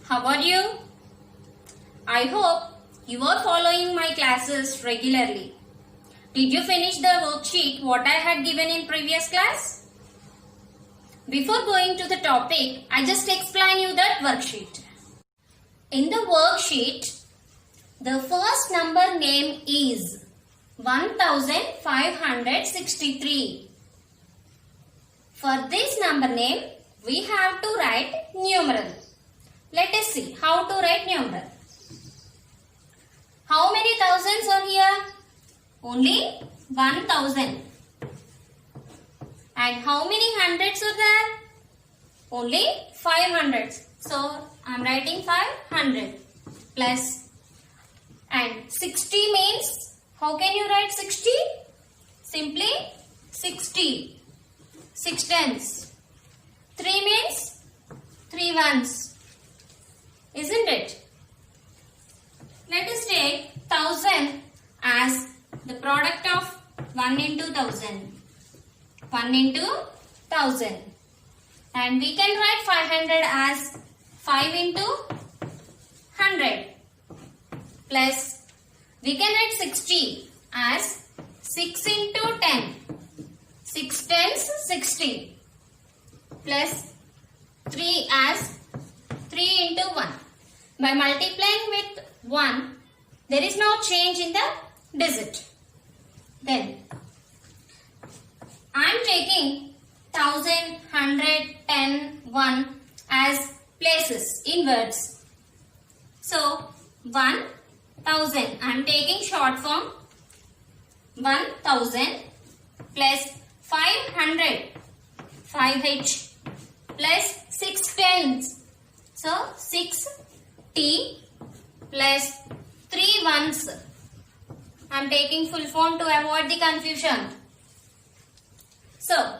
How are you? I hope you are following my classes regularly. Did you finish the worksheet what I had given in previous class? Before going to the topic, I just explain you that worksheet. In the worksheet, the first number name is 1563. For this number name, we have to write numeral. Let us see how to write numeral. How many thousands are here? Only 1000. And how many hundreds are there? Only 500. So, I am writing 500 plus. And 60 means, how can you write 60? Simply 60. 6 tens. 3 means 3 ones. Isn't it? Let us take 1000 as the product of 1 into 1000. 1 into 1000. And we can write 500 as 5 into 100. Plus, we can write 60 as 6 into 10. 6 tens 60. Plus 3 as 3 into 1. By multiplying with 1, there is no change in the digit. Then, I am taking 1000, 100, 10, 1 as places in words. So, 1000. I am taking short form 1000 plus 500. 5h plus 6 tens. So, 6t plus 3 ones. I am taking full form to avoid the confusion. So,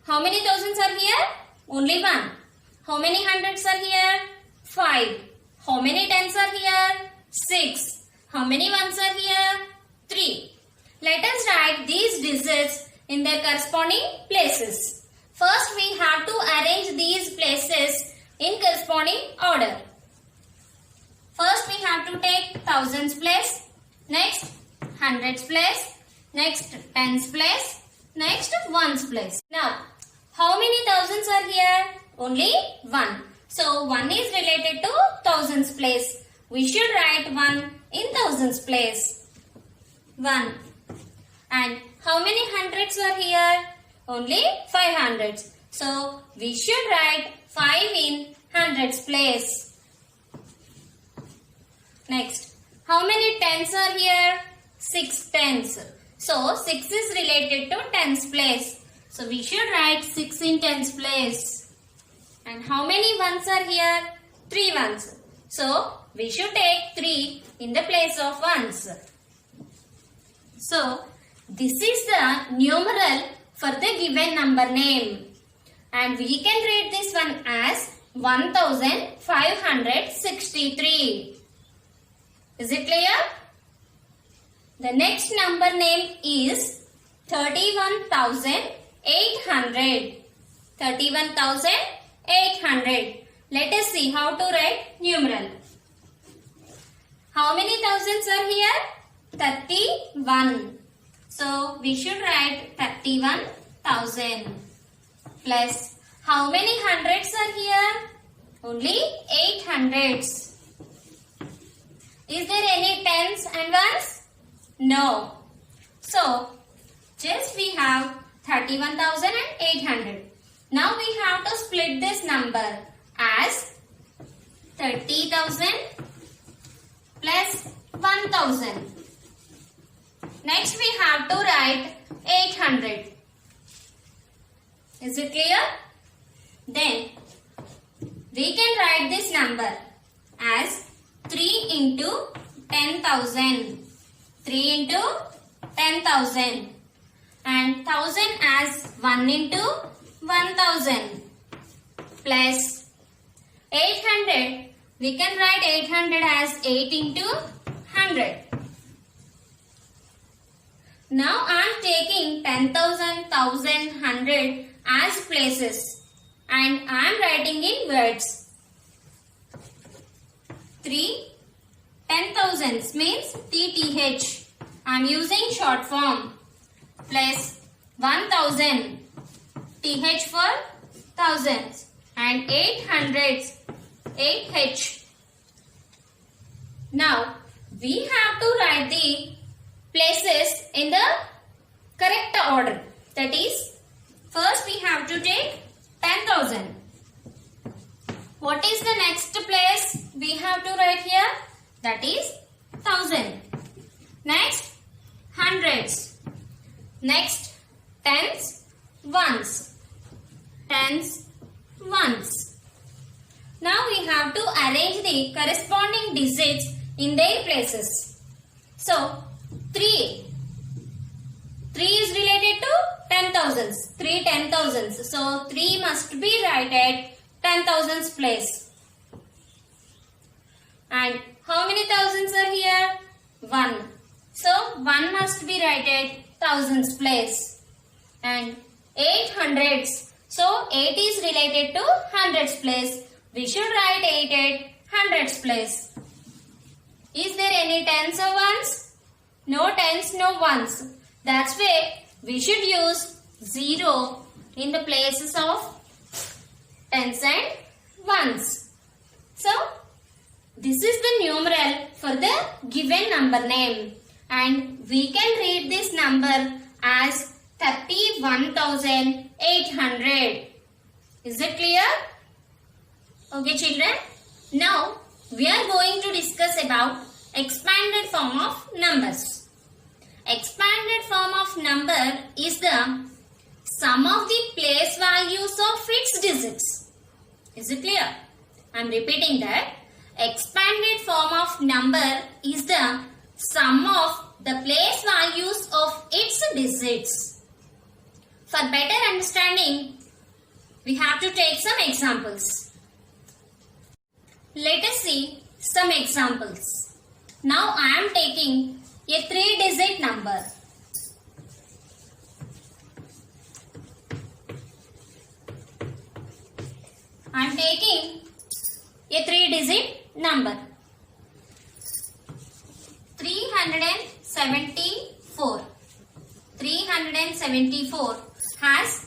how many thousands are here? Only 1. How many hundreds are here? 5. How many tens are here? 6. How many ones are here? 3. Let us write these digits in their corresponding places. First, we have to arrange these places in corresponding order. First, we have to take thousands place, next hundreds place, next tens place, next ones place. Now, how many thousands are here? Only 1. So, 1 is related to thousands place. We should write 1 in thousands place. 1. And how many hundreds are here? Only 500. So, we should write 5 in hundreds place. Next, how many tens are here? 6 tens. So, 6 is related to tens place. So, we should write 6 in tens place. And how many ones are here? 3 ones. So, we should take 3 in the place of ones. So, this is the numeral for the given number name. And we can read this one as 1563. Is it clear? The next number name is 31,800. 31,800. Let us see how to write numeral. How many thousands are here? 31. So, we should write 31,000. Plus, how many hundreds are here? Only 8 hundreds. Is there any tens and ones? No. So, just we have 31,800. Now, we have to split this number as 30,000 plus 1,000. Next, we have to write 800. Is it clear? Then, we can write this number as 3 into 10,000. 3 into 10,000. And 1000 as 1 into 1000. Plus 800. We can write 800 as 8 into 100. Now I am taking 10,000, 1,000, 100 as places and I am writing in words. 3 10,000s means TTH. I am using short form. Plus 1,000. TH for thousands. And 800s. 8H. Now, we have to write the places in the correct order. That is, first we have to take 10,000. What is the next place we have to write here? That is 1,000. Next, hundreds. Next, tens, ones. Tens, ones. Now we have to arrange the corresponding digits in their places. So, 3. 3 is related to 10,000s. 3 10,000s. So, 3 must be right at 10,000s place. And how many thousands are here? 1. So, 1 must be right at thousands place. And 8 hundreds. So, 8 is related to hundreds place. We should write 8 at hundreds place. Is there any tens or ones? No tens, no ones. That's why we should use 0 in the places of tens and ones. So, this is the numeral for the given number name. And we can read this number as 31,800. Is it clear? Okay, children. Now, we are going to discuss about expanded form of numbers. Expanded form of number is the sum of the place values of its digits. Is it clear? I am repeating that. Expanded form of number is the sum of the place values of its digits. For better understanding, we have to take some examples. Let us see some examples. Now I am taking a 3-digit number. I am taking a 3-digit number. 374. 374 has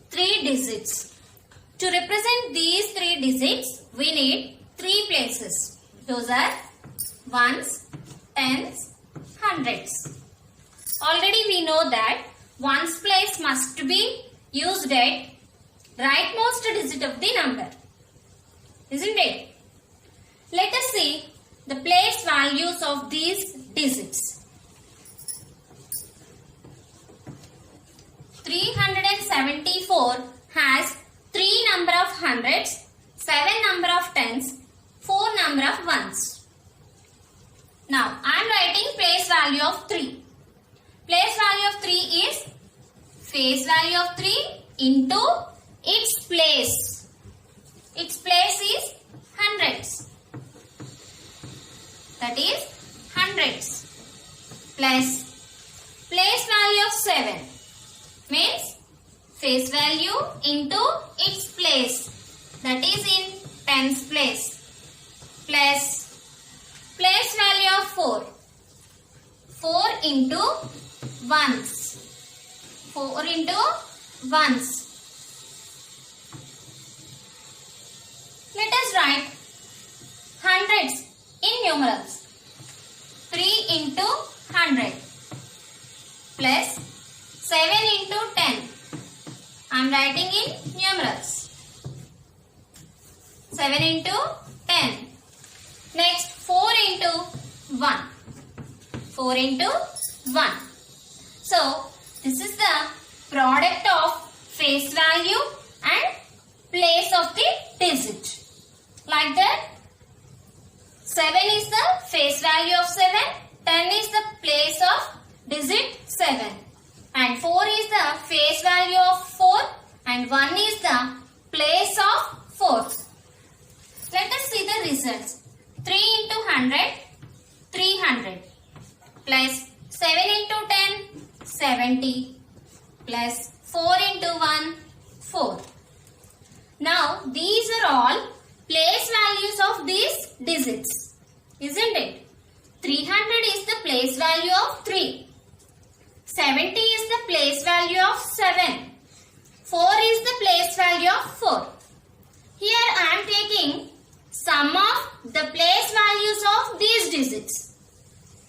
3 digits. To represent these 3 digits, we need 3 places. Those are ones, tens, hundreds. Already we know that ones place must be used at rightmost digit of the number. Isn't it? Let us see the place values of these digits. 374 has 3 number of hundreds, 7 number of tens, 4 number of ones. Now, I am writing place value of 3. Place value of 3 is face value of 3 into its place. Its place is hundreds. That is hundreds. Plus place value of 7 means face value into its place. That is in tens place. Plus place value of 4. 4 into ones. 4 into ones. Let us write hundreds in numerals. 3 into 100 plus 7 into 10. I am writing in numerals. 7 into 10. Next 4 into 1. 4 into 1. So, this is the product of face value and place of the digit. Like that, 7 is the face value of 7, 10 is the place of digit 7. And 4 is the face value of 4 and 1 is the place of 4. Let us see the results. 3 into 100, 300 plus 7 into 10, 70 plus 4 into 1, 4. Now these are all place values of these digits. isn't it? 300 is the place value of 3. 70 is the place value of 7. 4 is the place value of 4. Here I am taking sum of the place values of these digits.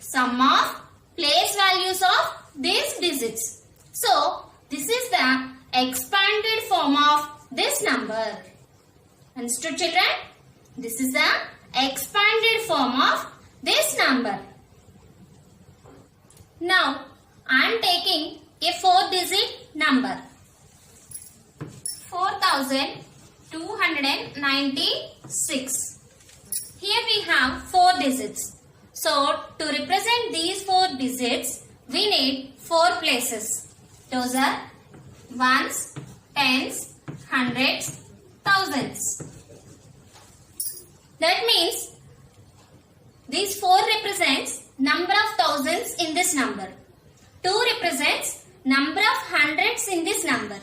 Sum of place values of these digits. So, this is the expanded form of this number. Understood, children? This is the expanded form of this number. Now, I am taking a 4-digit number. 4296. Here we have 4 digits. So, to represent these 4 digits, we need 4 places. Those are ones, tens, hundreds, thousands. That means these 4 represents number of thousands in this number. 2 represents number of hundreds in this number.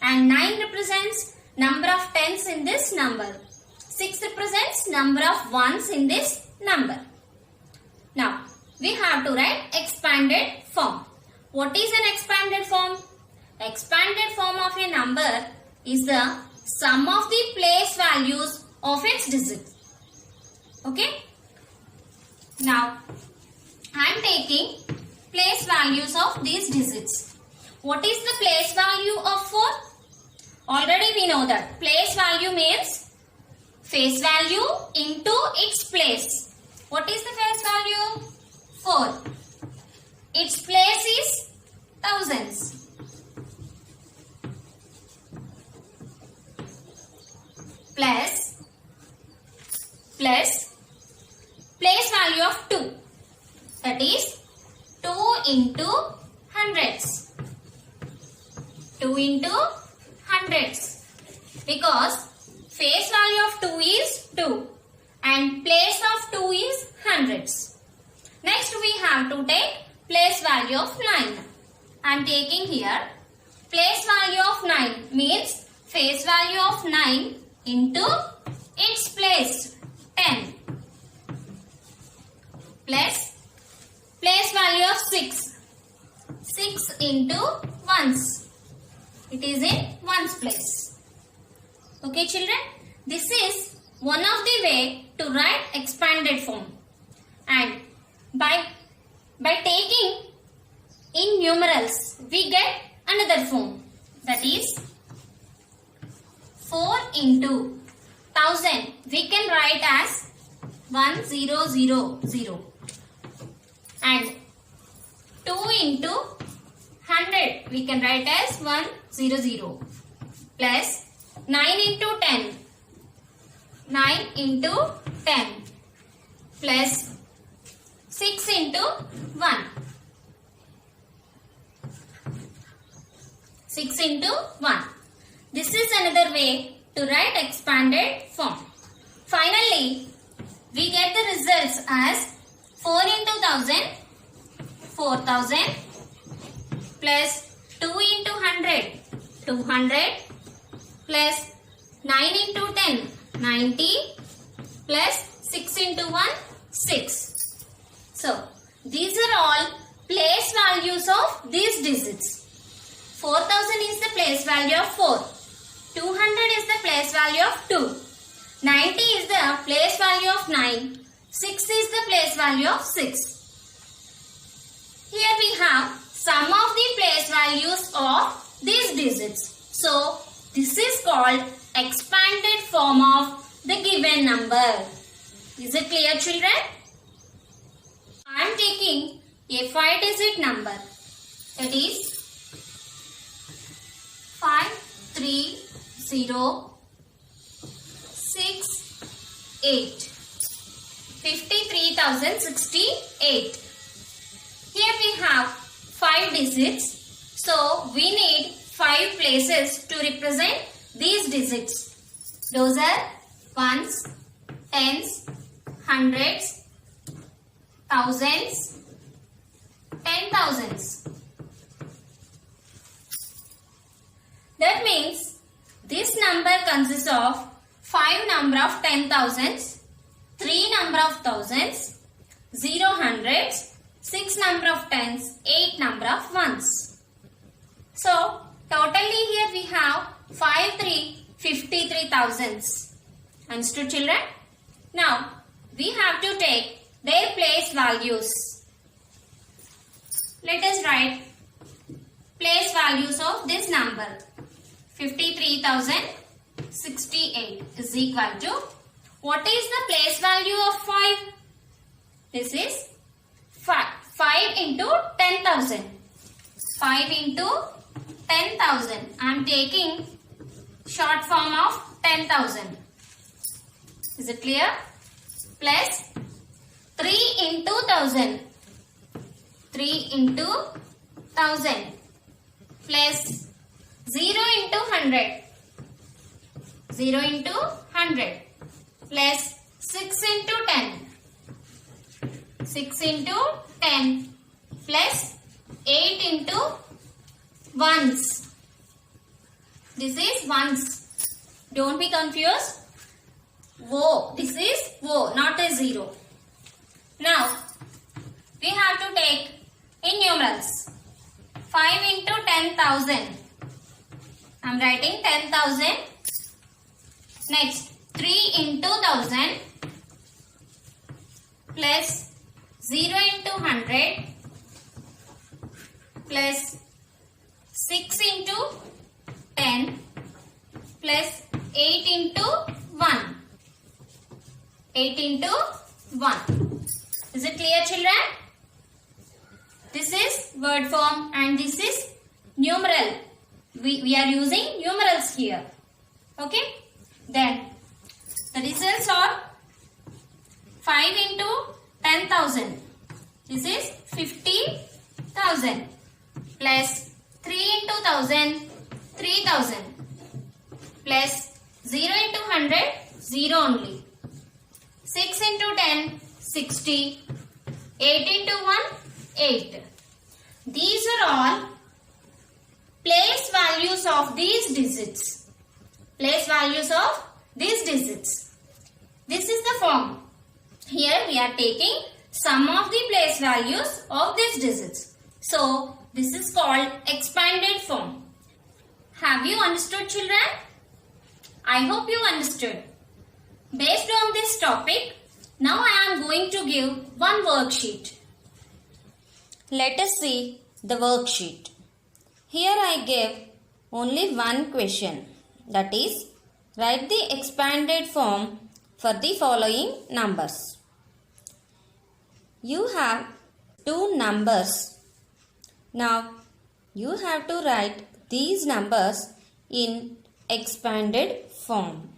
And 9 represents number of tens in this number. 6 represents number of ones in this number. Now, we have to write expanded form. What is an expanded form? Expanded form of a number is the sum of the place values of its digits. Okay? Now, I am taking place values of these digits. What is the place value of 4? Already we know that place value means face value into its place. What is the face value? 4. Its place is thousands. Plus place value of 2. That is 2 into hundreds. 2 into hundreds. Because face value of 2 is 2 and place of 2 is hundreds. Next we have to take place value of 9. I am taking here place value of 9 means face value of 9 into its place 10 plus place value of 6. 6 into ones. It is in ones place. Okay, children? This is one of the way to write expanded form. And by taking in numerals, we get another form. That is 4 into 1000. We can write as 1000. And 2 into 100. We can write as 100. Plus 9 into 10. 9 into 10. Plus 6 into 1. 6 into 1. This is another way to write expanded form. Finally, we get the results as 4 into 1000, 4000 plus 2 into 100, 200 plus 9 into 10, 90 plus 6 into 1, 6. So, these are all place values of these digits. 4000 is the place value of 4. 200 is the place value of 2. 90 is the place value of 9. 6 is the place value of 6. Here we have sum of the place values of these digits. So, this is called expanded form of the given number. Is it clear, children? I am taking a 5-digit number. That is 53068. 53,068. Here we have 5 digits. So we need 5 places to represent these digits. Those are ones, tens, hundreds, thousands, 10,000s. That means this number consists of 5 number of 10,000s, 3 number of thousands, 0 hundreds, 6 number of tens, 8 number of ones. So totally here we have 53 thousands. Understood, children? Now we have to take their place values. Let us write place values of this number. 53,068 is equal to, what is the place value of 5? This is 5 into 10,000. 5 into 10,000. I am taking short form of 10,000. Is it clear? Plus 3 into 1,000. 3 into 1,000. Plus 0 into 100. 0 into 100. Plus 6 into 10. 6 into 10. Plus 8 into ones. This is ones. Don't be confused. Wo. This is wo, not a 0. Now, we have to take in numerals. 5 into 10,000. I am writing 10,000. Next, 3 into 1,000 plus 0 into 100 plus 6 into 10 plus 8 into 1. 8 into 1. Is it clear, children? This is word form and this is numeral. We are using numerals here. Okay? Then the results are 5 into 10,000. This is 50,000 plus 3 into 1,000, 3,000 plus 0 into 100, 0 only. 6 into 10, 60. 8 into 1, 8. These are all place values of these digits. Place values of these digits. This is the form. Here we are taking sum of the place values of these digits. So this is called expanded form. Have you understood, children? I hope you understood. Based on this topic, now I am going to give one worksheet. Let us see the worksheet. Here I give only one question, that is, write the expanded form for the following numbers. You have two numbers. Now you have to write these numbers in expanded form.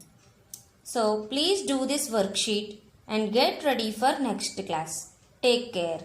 So please do this worksheet and get ready for next class. Take care.